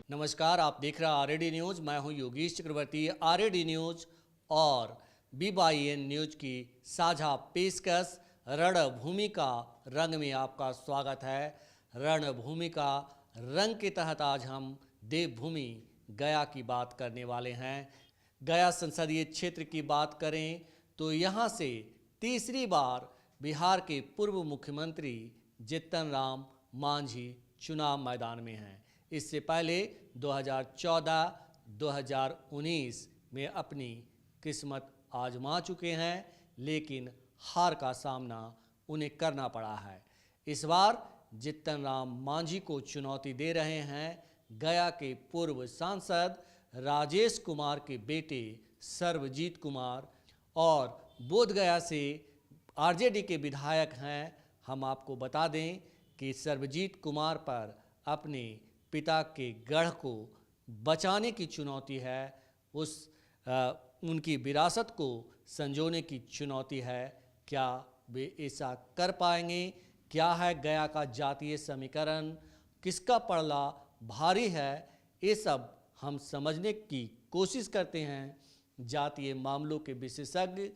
नमस्कार, आप देख रहे हैं आरएडी न्यूज़। मैं हूं योगेश चक्रवर्ती। आरएडी न्यूज़ और BYN न्यूज़ की साझा पेशकश रणभूमि का रंग में आपका स्वागत है। रणभूमि का रंग के तहत आज हम देवभूमि गया की बात करने वाले हैं। गया संसदीय क्षेत्र की बात करें तो यहाँ से तीसरी बार बिहार के पूर्व मुख्यमंत्री जीतन राम मांझी चुनाव मैदान में हैं। इससे पहले 2014-2019 में अपनी किस्मत आजमा चुके हैं, लेकिन हार का सामना उन्हें करना पड़ा है। इस बार जीतन राम मांझी को चुनौती दे रहे हैं गया के पूर्व सांसद राजेश कुमार के बेटे सर्वजीत कुमार और बोधगया से आरजेडी के विधायक हैं। हम आपको बता दें कि सर्वजीत कुमार पर अपने पिता के गढ़ को बचाने की चुनौती है, उनकी विरासत को संजोने की चुनौती है। क्या वे ऐसा कर पाएंगे? क्या है गया का जातीय समीकरण? किसका पलड़ा भारी है? ये सब हम समझने की कोशिश करते हैं जातीय मामलों के विशेषज्ञ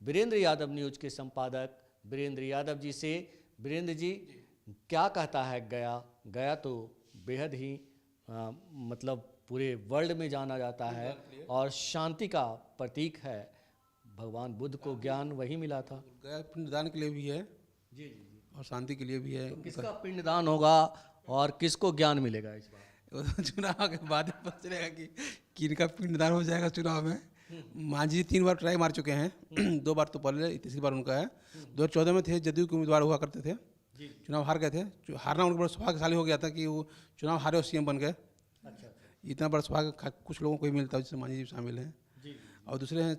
वीरेंद्र यादव न्यूज़ के संपादक वीरेंद्र यादव जी से। वीरेंद्र जी, क्या कहता है गया? गया तो बेहद ही मतलब पूरे वर्ल्ड में जाना जाता है और शांति का प्रतीक है। भगवान बुद्ध को ज्ञान वही मिला था। गया पिंडदान के लिए भी है जी, और शांति के लिए भी है। तो किसका पिंडदान होगा और किसको ज्ञान मिलेगा इस बार? चुनाव के बाद पता चलेगा कि किनका पिंडदान हो जाएगा चुनाव में। मांझी 3 बार ट्राई मार चुके हैं 2 बार तो पहले, तीसरी बार उनका है। 2014 में थे, जदयू के उम्मीदवार हुआ करते थे, चुनाव हार गए थे। हारना उनका बड़ा सौभाग्यशाली हो गया था कि वो चुनाव हारे और सीएम बन गए। अच्छा। इतना बड़ा सौभाग्य कुछ लोगों को ही मिलता है, जिसमें मांझी जी शामिल हैं। और दूसरे हैं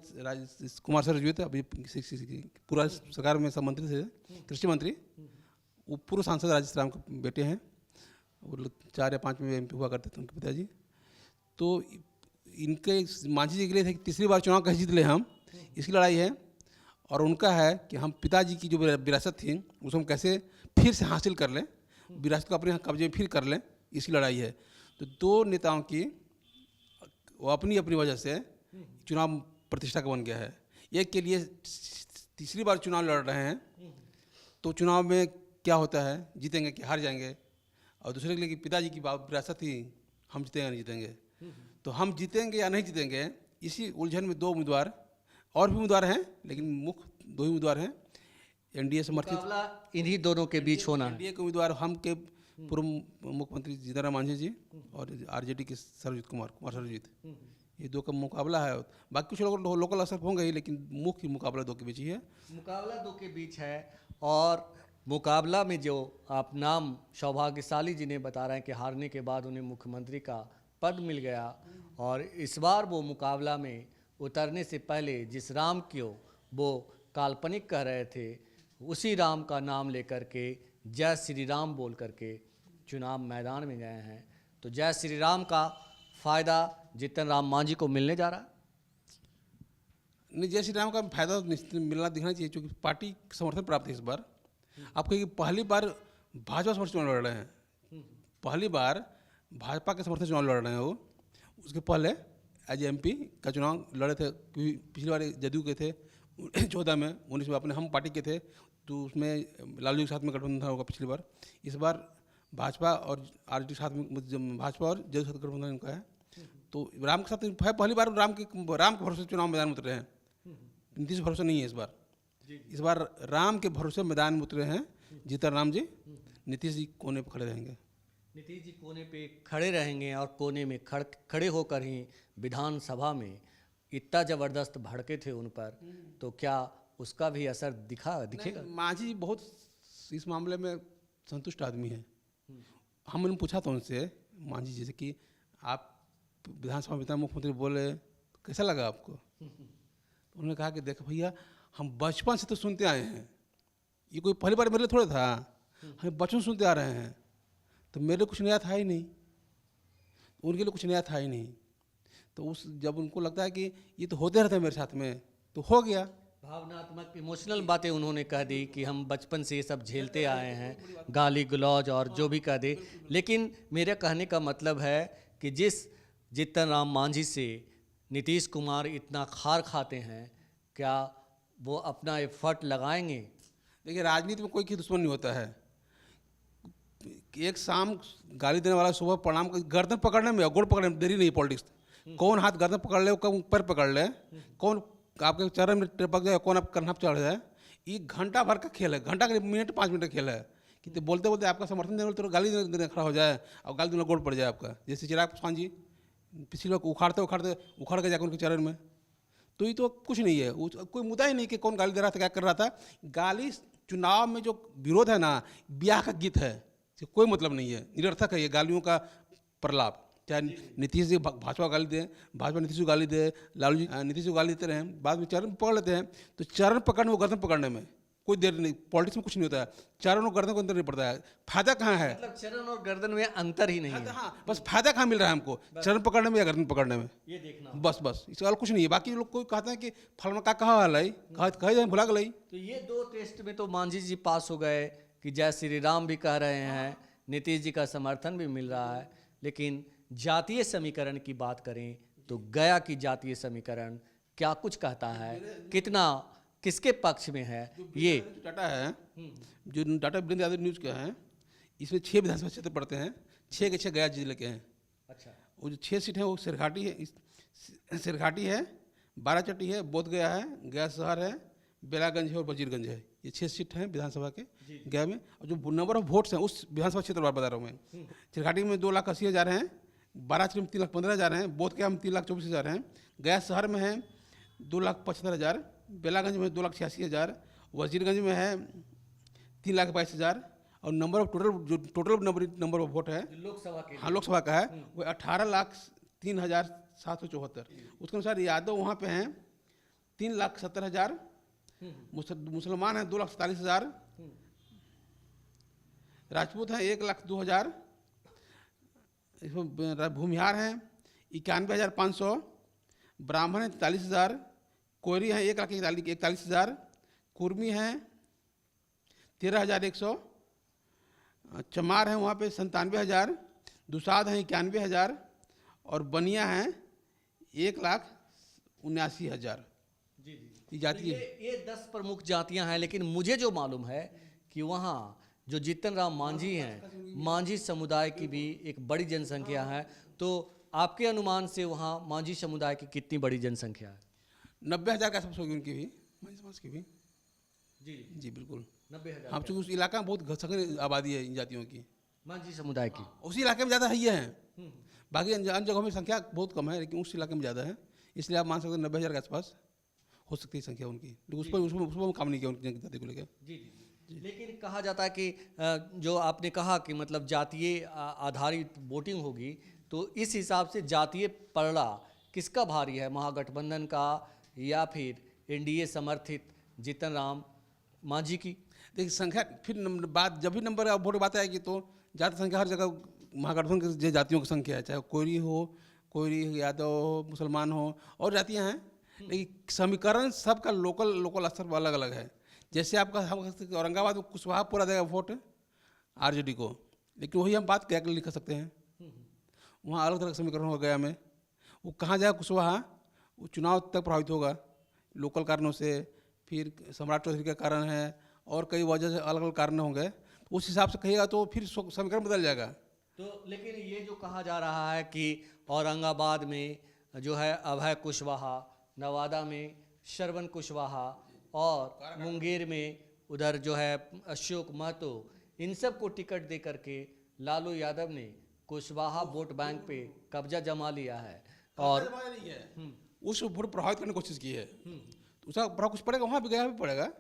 कुमार सर्वजीत, अभी पूरा सरकार में सब मंत्री थे, कृषि मंत्री। वो पूर्व सांसद राजेश राम के बेटे हैं। वो 4 या 5 में MP हुआ करते थे उनके पिताजी। तो इनके मांझी जी के लिए थे कि तीसरी बार चुनाव कैसे जीत ले हम, इसकी लड़ाई है। और उनका है कि हम पिताजी की जो विरासत थी उसको हम कैसे फिर से हासिल कर लें, विरासत को अपने कब्जे में फिर कर लें, इसकी लड़ाई है। तो 2 नेताओं की वो अपनी अपनी वजह से चुनाव प्रतिष्ठा का बन गया है। एक के लिए तीसरी बार चुनाव लड़ रहे हैं, तो चुनाव में क्या होता है, जीतेंगे कि हार जाएंगे। और दूसरे के लिए कि पिताजी की विरासत थी, हम जीतेंगे या नहीं जीतेंगे। तो हम जीतेंगे या नहीं जीतेंगे, इसी उलझन में 2 उम्मीदवार और भी उम्मीदवार हैं, लेकिन मुख्य 2 ही उम्मीदवार हैं। एनडीए समर्थित इन्हीं दोनों के बीच होना है। एनडीए के उम्मीदवार हम के पूर्व मुख्यमंत्री जीतन राम मांझी जी और आरजेडी के सर्वजीत कुमार सर्वजीत, ये 2 का मुकाबला है। बाकी कुछ लोकल असर होंगे ही, लेकिन मुख्य मुकाबला 2 के बीच ही है। मुकाबला 2 के बीच है। और मुकाबला में जो आप नाम सौभाग्यशाली जी ने बता रहे हैं कि हारने के बाद उन्हें मुख्यमंत्री का पद मिल गया, और इस बार वो मुकाबला में उतरने से पहले जिस राम को वो काल्पनिक कह रहे थे, उसी राम का नाम लेकर के जय श्री राम बोल करके चुनाव मैदान में गए हैं। तो जय श्री राम का फायदा जीतन राम मांझी को मिलने जा रहा है। नहीं, जय श्री राम का फायदा निश्चित मिलना दिखना चाहिए, क्योंकि पार्टी समर्थन प्राप्त है इस बार। आप कहिए पहली बार भाजपा समर्थन चुनाव लड़ रहे हैं, पहली बार भाजपा के समर्थन चुनाव लड़ रहे हैं वो। उसके पहले एज MP का चुनाव लड़े थे, क्योंकि पिछली बार जदयू के थे 14 में, 19 में अपने हम पार्टी के थे, तो उसमें लालू के साथ में गठबंधन होगा पिछली बार। इस बार भाजपा और आरजेडी के साथ में, भाजपा और जदयू के साथ गठबंधन इनका है। तो राम के साथ है, पहली बार राम के भरोसे चुनाव मैदान में उतरे हैं। नीतीश भरोसे नहीं है इस बार। इस बार राम के भरोसे मैदान में उतरे हैं जीतन राम जी। नीतीश जी कोने पर खड़े रहेंगे। नीतीश जी कोने पे खड़े रहेंगे और कोने में खड़े होकर ही विधानसभा में इतना ज़बरदस्त भड़के थे उन पर, तो क्या उसका भी असर दिखेगा? मांझी बहुत इस मामले में संतुष्ट आदमी है। हमने पूछा था उनसे, मांझी जी से, कि आप विधानसभा में मुख्यमंत्री बोले तो कैसा लगा आपको? उन्होंने कहा कि देखो भैया, हम बचपन से तो सुनते आए हैं, ये कोई पहली बार मेरे लिए थोड़ा था, हम बचपन सुनते आ रहे हैं, तो मेरे लिए कुछ नया था ही नहीं, उनके लिए कुछ नया था ही नहीं। तो जब उनको लगता है कि ये तो होते रहते हैं मेरे साथ में, तो हो गया। भावनात्मक इमोशनल बातें उन्होंने कह दी कि हम बचपन से ये सब झेलते आए हैं, गाली गलौज और जो भी कह दे। लेकिन मेरे कहने का मतलब है कि जिस जीतन राम मांझी से नीतीश कुमार इतना खार खाते हैं, क्या वो अपना एफर्ट लगाएंगे? देखिए, राजनीति में कोई की दुश्मन नहीं होता है। एक शाम गाली देने वाला सुबह प्रणाम गर्दन पकड़ने में, गोड़ पकड़ने में देरी नहीं पॉलिटिक्स। कौन हाथ गर्दन पकड़ ले, कौन पैर पकड़ ले, कौन आपके चरण में टपक जाए, कौन आप कन्हा चढ़ जाए, ये घंटा भर का खेल है। घंटा के मिनट 5 मिनट का खेल है कि तो बोलते बोलते आपका समर्थन देने वाले तो गाली देने खड़ा हो जाए और गाली देने गोड़ पड़ जाए आपका। जैसे चिराग पासवान जी पिछले लोग उखाड़ते उखाड़ते उखड़ के जाकर उनके चरण में। तो ये तो कुछ नहीं है, कोई मुद्दा ही नहीं कि कौन गाली दे रहा था, क्या कर रहा था। गाली चुनाव में जो विरोध है ना, ब्याह का गीत है, कोई मतलब नहीं है, निरर्थक है ये गालियों का प्रलाप। चाहे नीतीश जी भाजपा गाली दें, भाजपा नीतीश को गाली दे, लालू जी नीतीश को गाली देते रहें, बाद में चरण पकड़ लेते हैं। तो चरण पकड़ने वो गर्दन पकड़ने में कोई देर नहीं। पॉलिटिक्स में कुछ नहीं होता है, चरण और गर्दन को अंतर नहीं पड़ता है। फायदा कहाँ है? मतलब चरण और गर्दन में अंतर ही नहीं है। हाँ, बस फायदा कहाँ मिल रहा है हमको, चरण पकड़ने में या गर्दन पकड़ने में, ये देखना। बस इसका कुछ नहीं है। बाकी लोग कोई कहते हैं कि फलाना का कहा वाला कह जाए भुला गई। तो ये 2 टेस्ट में तो मांझी जी पास हो गए कि जय श्री राम भी कह रहे हैं, नीतीश जी का समर्थन भी मिल रहा है। लेकिन जातीय समीकरण की बात करें तो गया की जातीय समीकरण क्या कुछ कहता है, कितना किसके पक्ष में है? ये डाटा है जो डाटा वीरेंद्र यादव न्यूज़ का है, इसमें 6 विधानसभा क्षेत्र पड़ते हैं, 6 के 6 गया जिले के हैं। अच्छा, वो जो 6 सीट है वो सिरघाटी है, सिरघाटी है, बाराचट्टी है, बोध गया है, गया शहर है, बेलागंज है और वजीरगंज है। ये 6 सीट हैं विधानसभा के गया में। और जो नंबर ऑफ वोट्स हैं उस विधानसभा क्षेत्र बार बता रहा हूँ मैं। सिरघाटी में 2,80,000 हैं, बाराचट्टी में 3,15,000 हैं, बोध गया में 3,24,000 हैं, गया शहर में है 2,75,000, बेलागंज में 2,86,000, वजीरगंज में है 3,22,000। और number of total number of vote है लोकसभा के, हाँ लोकसभा का है वो 18,03,774। उसके अनुसार यादव वहाँ पे हैं 3,70,000, मुसलमान हैं 2,47,000, राजपूत हैं 1,02,000, इसमें भूमिहार हैं 91,500, ब्राह्मण हैं 43,000, कोयरी हैं 1,41,000, कुर्मी हैं 13,100, चमार हैं वहाँ पे 97,000, दुसाध हैं 91,000 और बनिया हैं 1,79,000। जी जाती है। ये 10 प्रमुख जातियां हैं। लेकिन मुझे जो मालूम है कि वहाँ जो जीतन राम मांझी हैं, मांझी समुदाय की भी एक बड़ी जनसंख्या है। तो आपके अनुमान से वहाँ मांझी समुदाय की कितनी बड़ी जनसंख्या है? 90,000 के आसपास होगी उनकी भी, मांझी समाज की भी। जी बिल्कुल 90,000। हम चूँकि उस इलाका में बहुत घसक आबादी है इन जातियों की, मांझी समुदाय की। उसी इलाके में ज़्यादा है ही है। बाकी अन्य जगहों में संख्या बहुत कम है, लेकिन उस इलाके में ज़्यादा है। इसलिए आप मान सकते हैं 90,000 के आसपास हो सकती है संख्या उनकी। उसमें काम नहीं किया उनकी जाति को लेकर। जी। लेकिन कहा जाता है कि जो आपने कहा कि मतलब जातीय आधारित वोटिंग होगी, तो इस हिसाब से जातीय पलड़ा किसका भारी है, महागठबंधन का या फिर एनडीए समर्थित जीतन राम मांझी की? देखिए संख्या फिर बात जब भी नंबर ऑफ वोट बात आएगी तो जाति संख्या हर जगह महागठबंधन की जातियों की संख्या है, चाहे कोयरी हो, कोयरी यादव हो, मुसलमान हो और जातियाँ हैं। लेकिन समीकरण सबका लोकल स्तर पर अलग अलग है। जैसे आपका हम औरंगाबाद में कुशवाहा पूरा देगा वोट आरजेडी को, लेकिन वही हम बात क्या लिख सकते हैं, वहाँ अलग तरह का समीकरण हो गया में। वो कहाँ जाएगा कुशवाहा, वो चुनाव तक प्रभावित होगा लोकल कारणों से, फिर सम्राट चौधरी का कारण है और कई वजह से अलग अलग कारण होंगे। उस हिसाब से कहिएगा तो फिर समीकरण बदल जाएगा। तो लेकिन ये जो कहा जा रहा है कि औरंगाबाद में जो है अभय कुशवाहा, नवादा में श्रवण कुशवाहा और मुंगेर में उधर जो है अशोक महतो, इन सब को टिकट दे करके लालू यादव ने कुशवाहा वोट बैंक पे कब्जा जमा लिया है और उस वोट प्रभावित करने की कोशिश की है। तो उसका प्रभाव कुछ पड़ेगा, वहाँ भी गया भी पड़ेगा।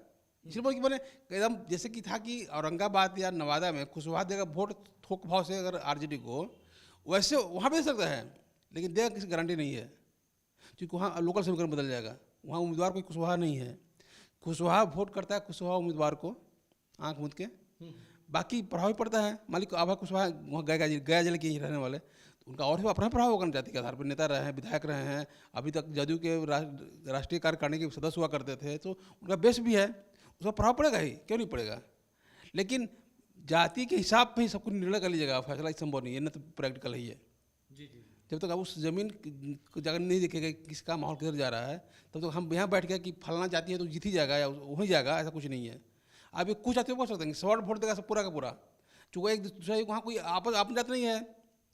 इसलिए कि मैंने एकदम जैसे कि था कि औरंगाबाद या नवादा में कुशवाहा देगा वोट थोक भाव से अगर आरजेडी को, वैसे वहाँ भी दे सकता है, लेकिन देगा किसी गारंटी नहीं है, क्योंकि वहाँ लोकल समीकरण बदल जाएगा। वहाँ उम्मीदवार कोई कुशवाहा नहीं है, कुशवाहा वोट करता है कुशवाहा उम्मीदवार को आँख मूंद के, बाकी प्रभाव पड़ता है। मालिक आभा कुशवाहा वहाँ गया जिले के ही रहने वाले, तो उनका और अपना प्रभाव होगा जाति के आधार पर। नेता रहे हैं, विधायक रहे हैं, अभी तक जदयू के राष्ट्रीय कार्यकारिणी के सदस्य हुआ करते थे, तो उनका बेस भी है, उसका प्रभाव पड़ेगा ही, क्यों नहीं पड़ेगा। लेकिन जाति के हिसाब पे ही सब कुछ निर्णय कर लीजिएगा, फैसला संभव नहीं है, न तो प्रैक्टिकल ही है। जी जी जब तक आप उस जमीन को जाकर नहीं देखेगा किसका माहौल किधर जा रहा है, तब तक हम यहाँ बैठ गया कि फलना जाती है तो जीत ही जाएगा या वहीं जाएगा, ऐसा कुछ नहीं है। आप ये कुछ आते हो बोल सकते हैं, शॉर्ट वोट देगा सब पूरा का पूरा, चूँकि एक दूसरा वहाँ कोई आपस आप जाते नहीं है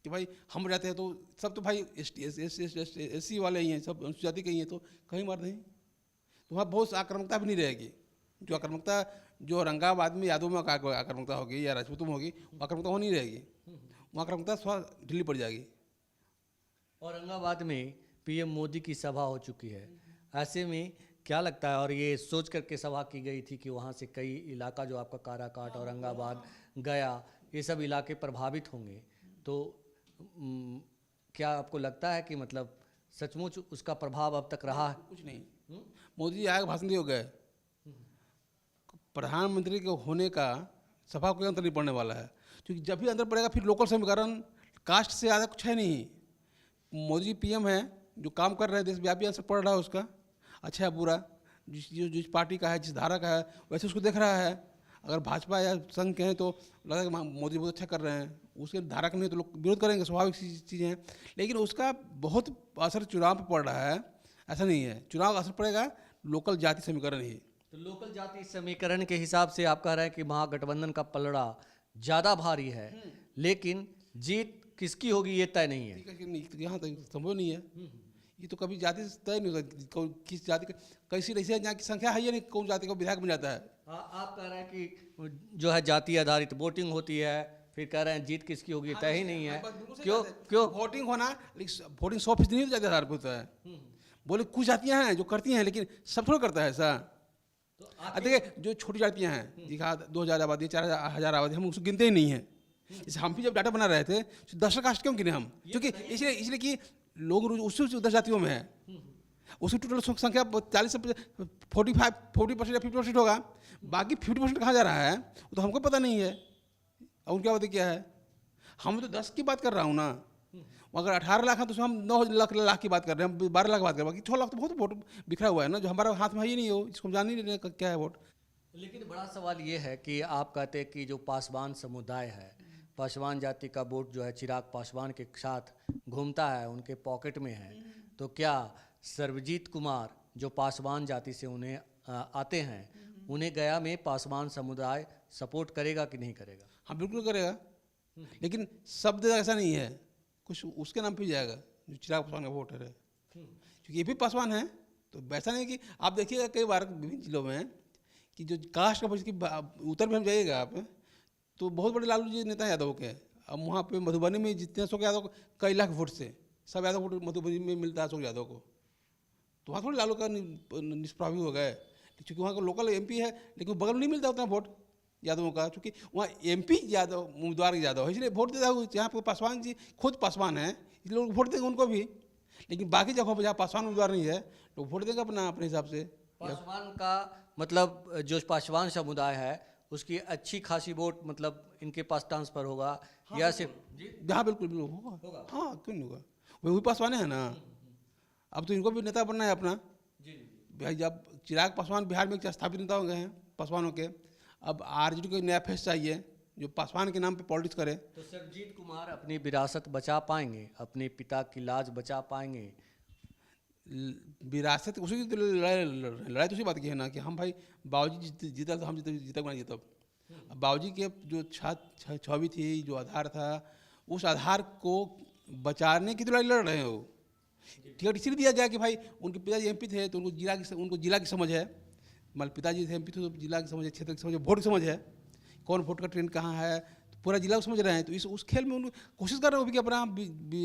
कि भाई हम जाते हैं तो सब तो भाई एस सी वाले ही हैं, सब अनुसूचित जाति के ही हैं, तो कहीं मार नहीं, तो वहाँ बहुत आक्रामकता भी नहीं रहेगी। जो आक्रामकता जो औरंगाबाद में यादव में आक्रामकता होगी या राजपूतों में होगी, वो आक्रामकता हो नहीं रहेगी, वो आक्रामकता थोड़ा ढीली पड़ जाएगी। औरंगाबाद में पीएम मोदी की सभा हो चुकी है, ऐसे में क्या लगता है, और ये सोच करके सभा की गई थी कि वहाँ से कई इलाका जो आपका काराकाट, औरंगाबाद, गया, ये सब इलाके प्रभावित होंगे, तो क्या आपको लगता है कि मतलब सचमुच उसका प्रभाव अब तक रहा है? कुछ नहीं, मोदी जी आए भाषण दिए हो गए, प्रधानमंत्री के होने का सभा कोई अंतर नहीं पड़ने वाला है, क्योंकि जब भी अंतर पड़ेगा फिर लोकल समीकरण कास्ट से ज़्यादा कुछ है नहीं। मोदी जी पीएम है, जो काम कर रहे हैं देशव्यापी असर पड़ रहा है उसका, अच्छा है बुरा, जिस पार्टी का है, जिस धारा का है, वैसे उसको देख रहा है। अगर भाजपा या संघ के हैं तो लगता है कि मोदी बहुत अच्छा कर रहे हैं, उसके धारा के नहीं तो लोग विरोध करेंगे, स्वाभाविक चीज़ें हैं, लेकिन उसका बहुत असर चुनाव पर पड़ रहा है, ऐसा नहीं है। चुनाव का असर पड़ेगा लोकल जाति समीकरण ही। तो लोकल जाति समीकरण के हिसाब से आप कह रहे हैं कि महागठबंधन का पलड़ा ज़्यादा भारी है, लेकिन जीत किसकी होगी ये तय नहीं है। यहाँ तक संभव नहीं है, ये तो कभी जाति तय नहीं होगा, किस जाति का कैसी रही है, जहाँ की संख्या है या नहीं, कौन जाति का विधायक बन जाता है। आप कह रहे हैं कि जो है जाति आधारित वोटिंग होती है, फिर कह रहे हैं जीत किसकी होगी तय ही नहीं है। क्यों वोटिंग होना, लेकिन वोटिंग 100% नहीं जाति आधार पर होता है। बोले कुछ जातियाँ हैं जो करती हैं, लेकिन सब थोड़ा करता है ऐसा। देखिए जो छोटी जातियाँ हैं, दिखा 2000 आबादी, 4000 आबादी, हम उसको गिनते ही नहीं है। इसे हम भी जब डाटा बना रहे थे तो 10 कास्ट क्यों गिने हम, क्योंकि इसलिए कि लोग उसी 10 जातियों में है, उसकी टोटल संख्या 40 से 40% या 50% होगा, बाकी 50% कहाँ जा रहा है वो तो हमको पता नहीं है। और उनकी आबादी क्या है, हम तो 10 की बात कर रहा हूँ ना, अगर 18 लाख है तो हम 9 लाख की बात कर रहे हैं, 12 लाख की बात कर रहे हैं, बाकी 6 लाख तो बहुत वोट बिखरा हुआ है ना, जो हमारा हाथ में ही नहीं हो, इसको हम जान नहीं रहे क्या है वोट। लेकिन बड़ा सवाल ये है कि आप कहते हैं कि जो पासवान समुदाय है, पासवान जाति का वोट जो है चिराग पासवान के साथ घूमता है, उनके पॉकेट में है, तो क्या सर्वजीत कुमार जो पासवान जाति से उन्हें आते हैं, उन्हें गया में पासवान समुदाय सपोर्ट करेगा कि नहीं करेगा? हाँ बिल्कुल करेगा, लेकिन शब्द ऐसा नहीं है, कुछ उसके नाम पे जाएगा जो चिराग पासवान का वोटर है, क्योंकि ये भी पासवान है। तो वैसा नहीं कि आप देखिएगा कई बार विभिन्न जिलों में कि जो कास्ट का उत्तर में हम जाइएगा आप, तो बहुत बड़े लालू जी नेता यादव के, अब वहाँ पे मधुबनी में जितने अशोक यादव कई लाख वोट से सब यादव वोट मधुबनी में मिलता है अशोक यादव को, तो वहाँ थोड़ी लालू का निष्प्रभावी हो गए, क्योंकि वहाँ का लोकल एमपी है, लेकिन बगल में नहीं मिलता उतना वोट यादवों का, क्योंकि वहाँ एमपी यादव उम्मीदवार यादव है, इसलिए वोट देता हूँ। यहाँ पर पासवान जी खुद पासवान है, इसलिए लोग वोट देंगे उनको भी, लेकिन बाकी जगहों पर जहाँ पासवान उम्मीदवार नहीं है तो वोट देंगे अपने हिसाब से। पासवान का मतलब जो पासवान समुदाय है उसकी अच्छी खासी वोट मतलब इनके पास ट्रांसफर होगा। हाँ, या सिर्फ हाँ बिल्कुल होगा। हाँ क्यों नहीं होगा, वही पासवान है ना, अब तो इनको भी नेता बनना है अपना। भाई जब चिराग पासवान बिहार में स्थापित नेता हो गए हैं पासवानों के, अब आरजेडी को नया फेस चाहिए जो पासवान के नाम पे पॉलिटिक्स करे। तो सर्वजीत कुमार अपनी विरासत बचा पाएंगे, अपने पिता की लाज बचा पाएंगे? विरासत उसी की लड़ाई तो उसी बात की है ना कि हम भाई बाबूजी जीता तो हम जीता बना जीता। बाबूजी के जो छवि थी, जो आधार था, उस आधार को बचाने की तो लड़ाई लड़ रहे हो। टिकट इसलिए दिया गया कि भाई उनके पिताजी एमपी थे तो उनको जिला की समझ है, मतलब पिताजी थे एमपी थे तो जिला की समझ है, क्षेत्र की समझ है, वोट की समझ है, कौन वोट का ट्रेंड कहाँ है, तो पूरा जिला को समझ रहे हैं। तो उस खेल में उनको कोशिश कर रहे हो कि अपना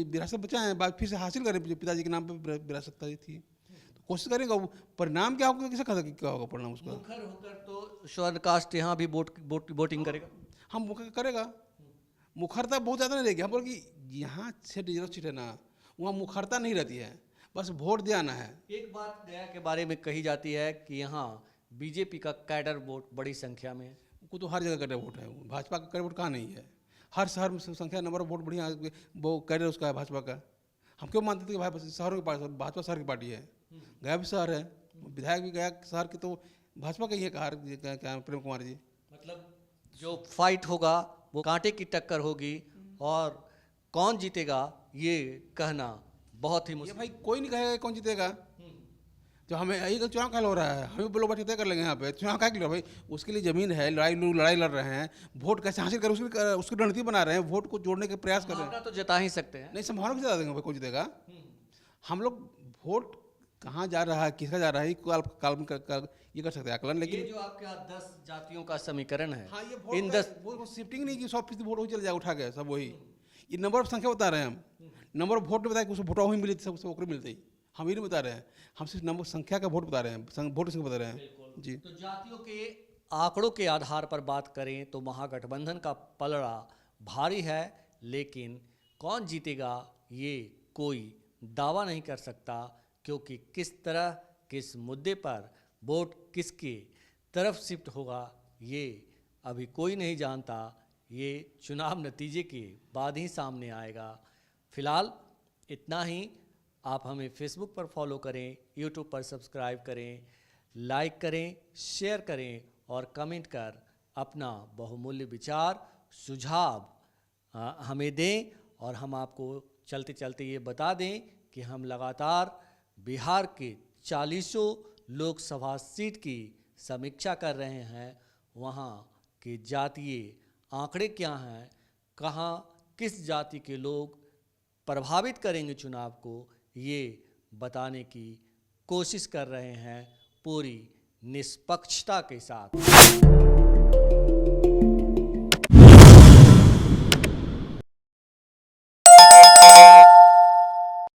विरासत बचाएं, बाद फिर से हासिल करें जो पिताजी के नाम पर विरासत थी, तो कोशिश करेंगे। परिणाम क्या होगा, कैसे क्या होगा परिणाम उसका? मुखर होकर तो स्वर्ण कास्ट यहाँ भी वोटिंग करेगा। हम मुखर करेगा, मुखरता बहुत ज़्यादा नहीं रहेगी। हम बोल कि यहाँ सीट रिजर्व सीट है ना, वहाँ मुखरता नहीं रहती है, बस वोट दे आना है। एक बात गया के बारे में कही जाती है कि यहाँ बीजेपी का कैडर वोट बड़ी संख्या में है। वो तो हर जगह कैडर वोट है, भाजपा का कैडर वोट कहाँ नहीं है? हर शहर में संख्या नंबर ऑफ वोट बढ़िया वो कैडर उसका है भाजपा का। हम क्यों मानते थे कि भाई शहरों की पार्टी, भाजपा शहर की पार्टी है, गया भी शहर है, विधायक भी गया शहर के तो भाजपा का ही है। क्या प्रेम कुमार जी, मतलब जो फाइट होगा वो कांटे की टक्कर होगी और कौन जीतेगा ये कहना बहुत ही ये मुश्किल। भाई कोई नहीं कहेगा कौन जीतेगा। जो हमें ये चुनाव क्या हो रहा है, हमें लोग बैठे तय कर लेंगे यहाँ पे चुनाव क्या भाई। उसके लिए जमीन है, लड़ाई लड़ रहे हैं, वोट कैसे हासिल करें उसकी रणनीति बना रहे हैं, वोट को जोड़ने के प्रयास कर रहे हैं। भावना तो जता ही सकते हैं। नहीं, संभावना भी जता देंगे भाई कौन जीतेगा। हम लोग वोट कहाँ जा रहा है, किसका जा रहा है, ये कर सकते हैं आकलन। लेकिन ये जो आपके यहाँ 10 जातियों का समीकरण है, हाँ, ये इन 10 वो शिफ्टिंग नहीं की 100% वोट वही चले जाए उठा गए सब वही। ये नंबर ऑफ संख्या बता रहे हैं हम, नंबर ऑफ वोट नहीं बताया कि उसको वोटा वही मिली सब ओकरे मिलते ही, हम ही नहीं बता रहे हैं। हम सिर्फ नंबर संख्या का वोट बता रहे हैं, वोट संख्या बता रहे हैं जी। तो जातियों के आंकड़ों के आधार पर बात करें तो महागठबंधन का पलड़ा भारी है, लेकिन कौन जीतेगा ये कोई दावा नहीं कर सकता, क्योंकि किस तरह किस मुद्दे पर वोट किसके तरफ शिफ्ट होगा ये अभी कोई नहीं जानता। ये चुनाव नतीजे के बाद ही सामने आएगा। फिलहाल इतना ही। आप हमें फेसबुक पर फॉलो करें, यूट्यूब पर सब्सक्राइब करें, लाइक करें, शेयर करें और कमेंट कर अपना बहुमूल्य विचार सुझाव हमें दें। और हम आपको चलते चलते ये बता दें कि हम लगातार बिहार के 40 लोकसभा सीट की समीक्षा कर रहे हैं। वहाँ के जातीय आंकड़े क्या हैं, कहाँ किस जाति के लोग प्रभावित करेंगे चुनाव को, ये बताने की कोशिश कर रहे हैं पूरी निष्पक्षता के साथ।